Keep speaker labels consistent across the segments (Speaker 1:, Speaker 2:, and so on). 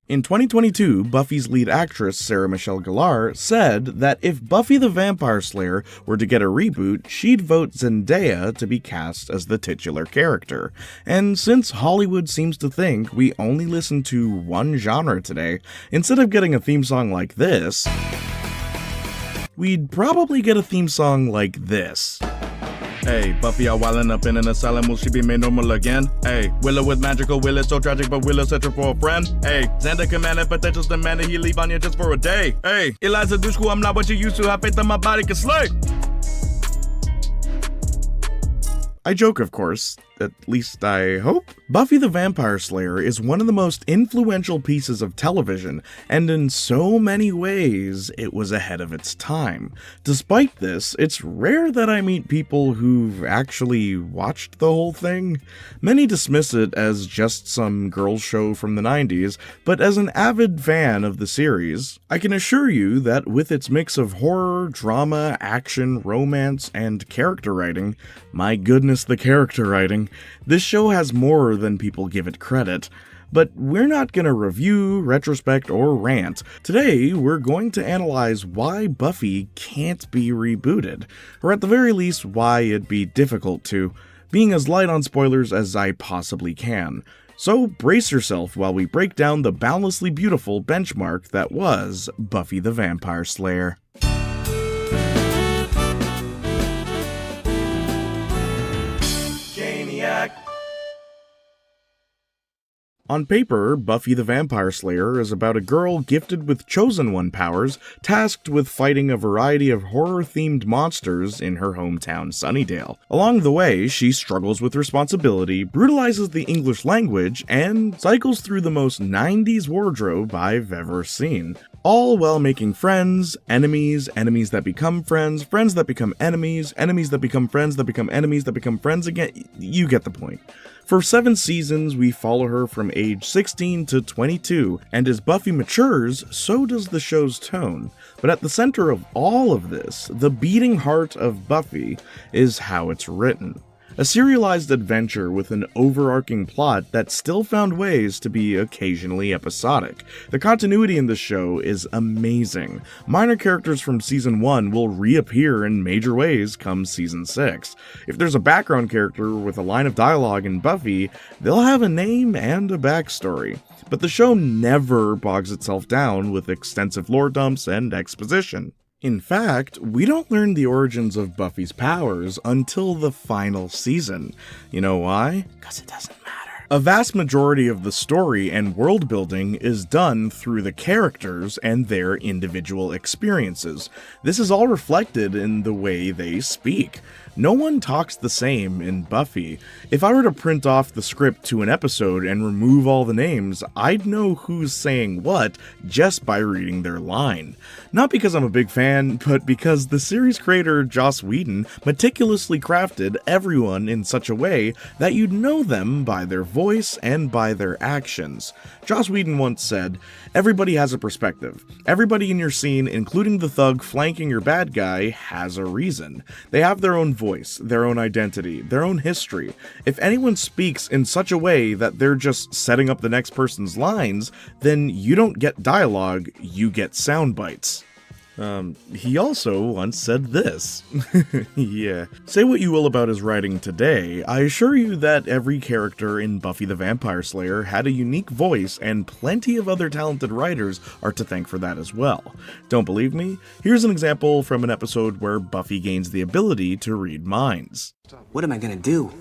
Speaker 1: In 2022, Buffy's lead actress, Sarah Michelle Gellar, said that if Buffy the Vampire Slayer were to get a reboot, she'd vote Zendaya to be cast as the titular character. And since Hollywood seems to think we only listen to one genre today, instead of getting a theme song like this, we'd probably get a theme song like this. Hey, Buffy are wildin' up in an asylum, will she be made normal again? Hey, Willow with magical will is so tragic, but Willow set her for a friend. Hey, Xander commanded, potential's demanded, he leave Anya just for a day. Hey, Eliza Dushku, I'm not what you used to, have faith that my body can slay. I joke, of course. At least I hope. Buffy the Vampire Slayer is one of the most influential pieces of television, and in so many ways, it was ahead of its time. Despite this, it's rare that I meet people who've actually watched the whole thing. Many dismiss it as just some girls' show from the 90s, but as an avid fan of the series, I can assure you that with its mix of horror, drama, action, romance, and character writing, my goodness, the character writing, this show has more than people give it credit. But we're not going to review, retrospect, or rant. Today, we're going to analyze why Buffy can't be rebooted, or at the very least, why it'd be difficult to, being as light on spoilers as I possibly can. So brace yourself while we break down the boundlessly beautiful benchmark that was Buffy the Vampire Slayer. Jayniac. On paper, Buffy the Vampire Slayer is about a girl gifted with Chosen One powers, tasked with fighting a variety of horror-themed monsters in her hometown Sunnydale. Along the way, she struggles with responsibility, brutalizes the English language, and cycles through the most 90s wardrobe I've ever seen. All while making friends, enemies, enemies that become friends, friends that become enemies, enemies that become friends that become enemies that become friends again. You get the point. For 7 seasons, we follow her from age 16 to 22, and as Buffy matures, so does the show's tone. But at the center of all of this, the beating heart of Buffy, is how it's written. A serialized adventure with an overarching plot that still found ways to be occasionally episodic. The continuity in the show is amazing. Minor characters from season 1 will reappear in major ways come season 6. If there's a background character with a line of dialogue in Buffy, they'll have a name and a backstory. But the show never bogs itself down with extensive lore dumps and exposition. In fact, we don't learn the origins of Buffy's powers until the final season. You know why? 'Cause it doesn't matter. A vast majority of the story and world building is done through the characters and their individual experiences. This is all reflected in the way they speak. No one talks the same in Buffy. If I were to print off the script to an episode and remove all the names, I'd know who's saying what just by reading their line. Not because I'm a big fan, but because the series creator Joss Whedon meticulously crafted everyone in such a way that you'd know them by their voice and by their actions. Joss Whedon once said, "Everybody has a perspective. Everybody in your scene, including the thug flanking your bad guy, has a reason. They have their own voice, their own identity, their own history. If anyone speaks in such a way that they're just setting up the next person's lines, then you don't get dialogue, you get sound bites." He also once said this. Yeah. Say what you will about his writing today, I assure you that every character in Buffy the Vampire Slayer had a unique voice, and plenty of other talented writers are to thank for that as well. Don't believe me? Here's an example from an episode where Buffy gains the ability to read minds.
Speaker 2: What am I gonna do?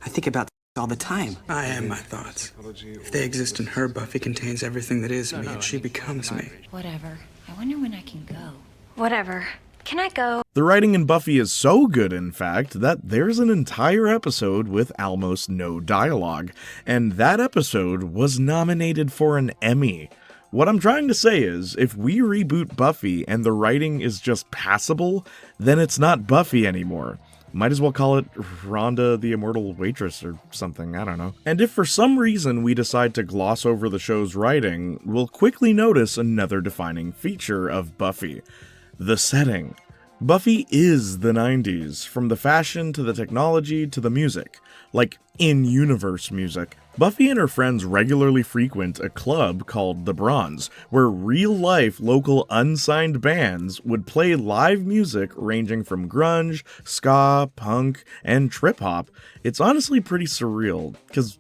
Speaker 2: I think about all the time.
Speaker 3: I am my thoughts. If they exist in her, Buffy contains everything that is me, and she becomes me.
Speaker 4: Whatever. I wonder when I can go. Whatever. Can I go?
Speaker 1: The writing in Buffy is so good, in fact, that there's an entire episode with almost no dialogue, and that episode was nominated for an Emmy. What I'm trying to say is, if we reboot Buffy and the writing is just passable, then it's not Buffy anymore. Might as well call it Rhonda the Immortal Waitress or something, I don't know. And if for some reason we decide to gloss over the show's writing, we'll quickly notice another defining feature of Buffy: the setting. Buffy is the 90s, from the fashion to the technology to the music. Like, in-universe music. Buffy and her friends regularly frequent a club called The Bronze, where real-life local unsigned bands would play live music ranging from grunge, ska, punk, and trip-hop. It's honestly pretty surreal, because,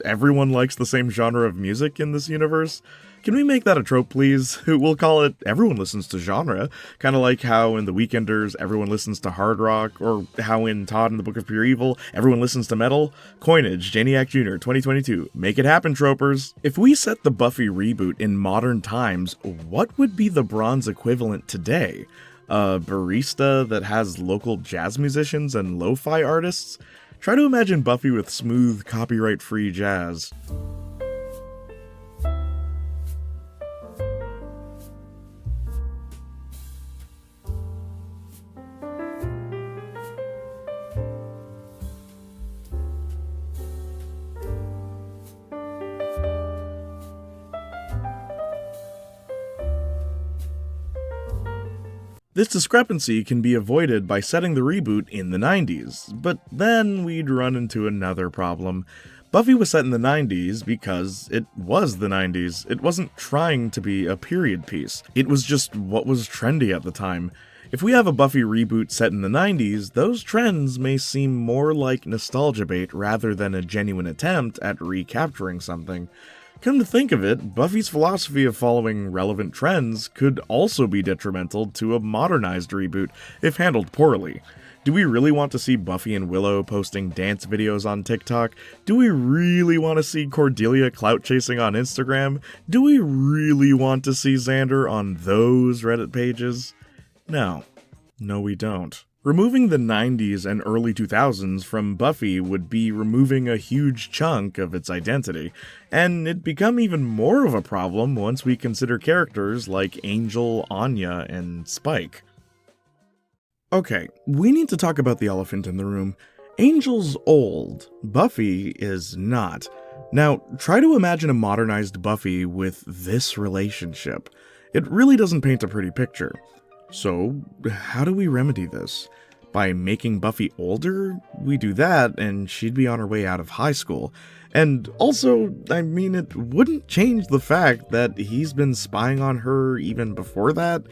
Speaker 1: everyone likes the same genre of music in this universe. Can we make that a trope, please? We'll call it Everyone Listens to Genre, kind of like how in The Weekenders everyone listens to hard rock, or how in Todd and the Book of Pure Evil everyone listens to metal. Coinage, Jayniac Jr., 2022. Make it happen, tropers. If we set the Buffy reboot in modern times, what would be the Bronze equivalent today? A barista that has local jazz musicians and lo-fi artists? Try to imagine Buffy with smooth, copyright-free jazz. This discrepancy can be avoided by setting the reboot in the 90s, but then we'd run into another problem. Buffy was set in the 90s because it was the 90s. It wasn't trying to be a period piece. It was just what was trendy at the time. If we have a Buffy reboot set in the 90s, those trends may seem more like nostalgia bait rather than a genuine attempt at recapturing something. Come to think of it, Buffy's philosophy of following relevant trends could also be detrimental to a modernized reboot if handled poorly. Do we really want to see Buffy and Willow posting dance videos on TikTok? Do we really want to see Cordelia clout chasing on Instagram? Do we really want to see Xander on those Reddit pages? No, we don't. Removing the 90s and early 2000s from Buffy would be removing a huge chunk of its identity, and it'd become even more of a problem once we consider characters like Angel, Anya, and Spike. Okay, we need to talk about the elephant in the room. Angel's old, Buffy is not. Now, try to imagine a modernized Buffy with this relationship. It really doesn't paint a pretty picture. So, how do we remedy this? By making Buffy older? We do that, and she'd be on her way out of high school. And also, it wouldn't change the fact that he's been spying on her even before that.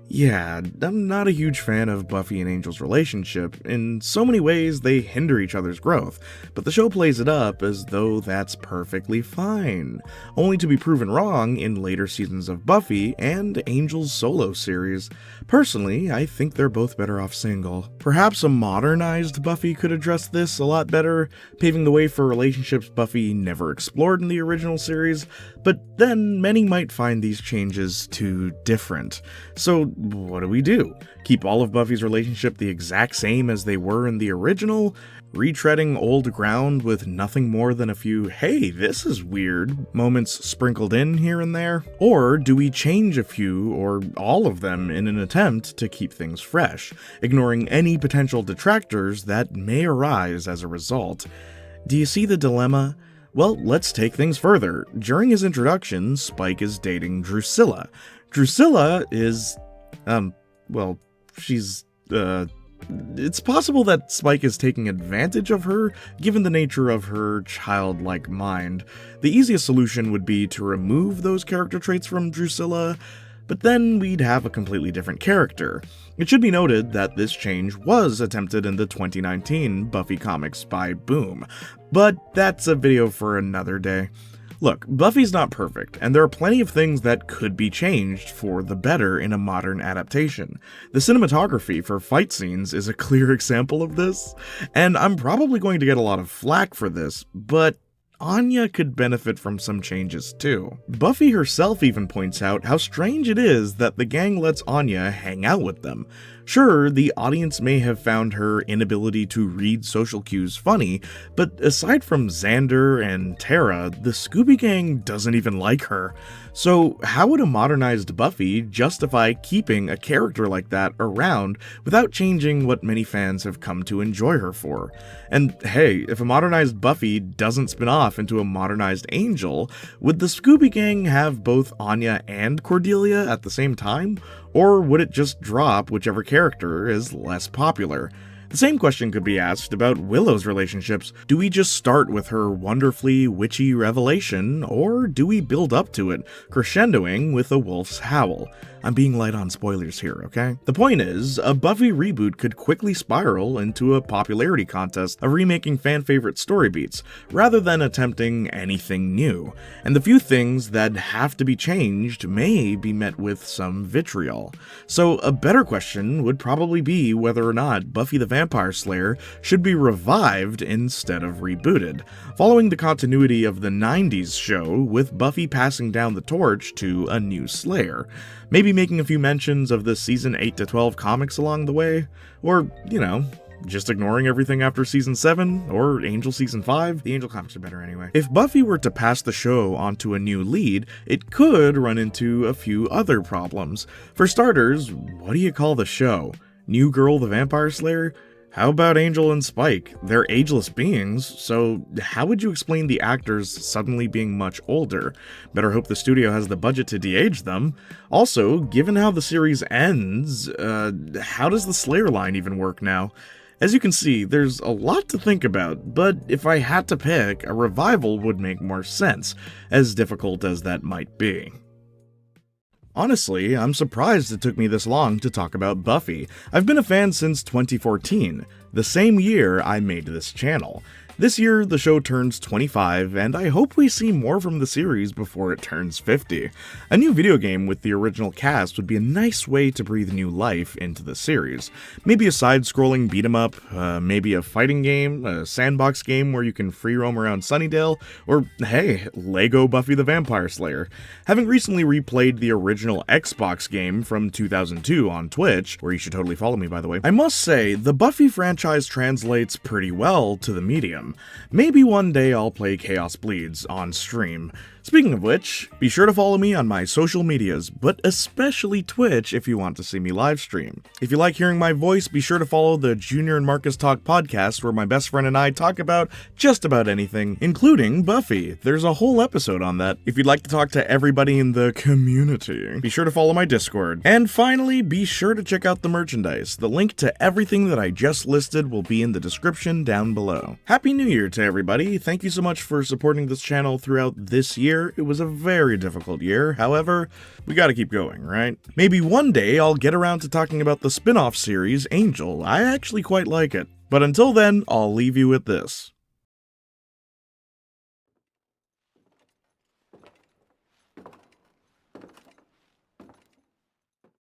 Speaker 1: Yeah, I'm not a huge fan of Buffy and Angel's relationship. In so many ways, they hinder each other's growth, but the show plays it up as though that's perfectly fine, only to be proven wrong in later seasons of Buffy and Angel's solo series. Personally, I think they're both better off single. Perhaps a modernized Buffy could address this a lot better, paving the way for relationships Buffy never explored in the original series, but then many might find these changes too different. So what do? Keep all of Buffy's relationship the exact same as they were in the original? Retreading old ground with nothing more than a few, hey, this is weird, moments sprinkled in here and there? Or do we change a few or all of them in an attempt to keep things fresh, ignoring any potential detractors that may arise as a result? Do you see the dilemma? Well, let's take things further. During his introduction, Spike is dating Drusilla. Drusilla is, it's possible that Spike is taking advantage of her, given the nature of her childlike mind. The easiest solution would be to remove those character traits from Drusilla, but then we'd have a completely different character. It should be noted that this change was attempted in the 2019 Buffy comics by Boom, but that's a video for another day. Look, Buffy's not perfect, and there are plenty of things that could be changed for the better in a modern adaptation. The cinematography for fight scenes is a clear example of this, and I'm probably going to get a lot of flack for this, but Anya could benefit from some changes too. Buffy herself even points out how strange it is that the gang lets Anya hang out with them. Sure, the audience may have found her inability to read social cues funny, but aside from Xander and Tara, the Scooby Gang doesn't even like her. So how would a modernized Buffy justify keeping a character like that around without changing what many fans have come to enjoy her for? And hey, if a modernized Buffy doesn't spin off into a modernized Angel, would the Scooby Gang have both Anya and Cordelia at the same time? Or would it just drop whichever character is less popular? The same question could be asked about Willow's relationships. Do we just start with her wonderfully witchy revelation, or do we build up to it, crescendoing with a wolf's howl? I'm being light on spoilers here, okay? The point is, a Buffy reboot could quickly spiral into a popularity contest of remaking fan-favorite story beats, rather than attempting anything new, and the few things that have to be changed may be met with some vitriol. So a better question would probably be whether or not Buffy the Vampire Slayer should be revived instead of rebooted, following the continuity of the 90s show with Buffy passing down the torch to a new Slayer. Maybe making a few mentions of the season 8 to 12 comics along the way, or, just ignoring everything after season 7, or Angel season 5. The Angel comics are better anyway. If Buffy were to pass the show onto a new lead, it could run into a few other problems. For starters, what do you call the show? New Girl the Vampire Slayer? How about Angel and Spike? They're ageless beings, so how would you explain the actors suddenly being much older? Better hope the studio has the budget to de-age them. Also, given how the series ends, how does the Slayer line even work now? As you can see, there's a lot to think about, but if I had to pick, a revival would make more sense, as difficult as that might be. Honestly, I'm surprised it took me this long to talk about Buffy. I've been a fan since 2014, the same year I made this channel. This year, the show turns 25, and I hope we see more from the series before it turns 50. A new video game with the original cast would be a nice way to breathe new life into the series. Maybe a side-scrolling beat-em-up, maybe a fighting game, a sandbox game where you can free roam around Sunnydale, or hey, Lego Buffy the Vampire Slayer. Having recently replayed the original Xbox game from 2002 on Twitch, where you should totally follow me by the way, I must say, the Buffy franchise translates pretty well to the medium. Maybe one day I'll play Chaos Bleeds on stream. Speaking of which, be sure to follow me on my social medias, but especially Twitch if you want to see me live stream. If you like hearing my voice, be sure to follow the Junior and Marcus Talk podcast, where my best friend and I talk about just about anything, including Buffy. There's a whole episode on that. If you'd like to talk to everybody in the community, be sure to follow my Discord. And finally, be sure to check out the merchandise. The link to everything that I just listed will be in the description down below. Happy New Year to everybody. Thank you so much for supporting this channel throughout this year. It was a very difficult year, however, we gotta keep going, right? Maybe one day I'll get around to talking about the spin-off series, Angel. I actually quite like it. But until then, I'll leave you with this.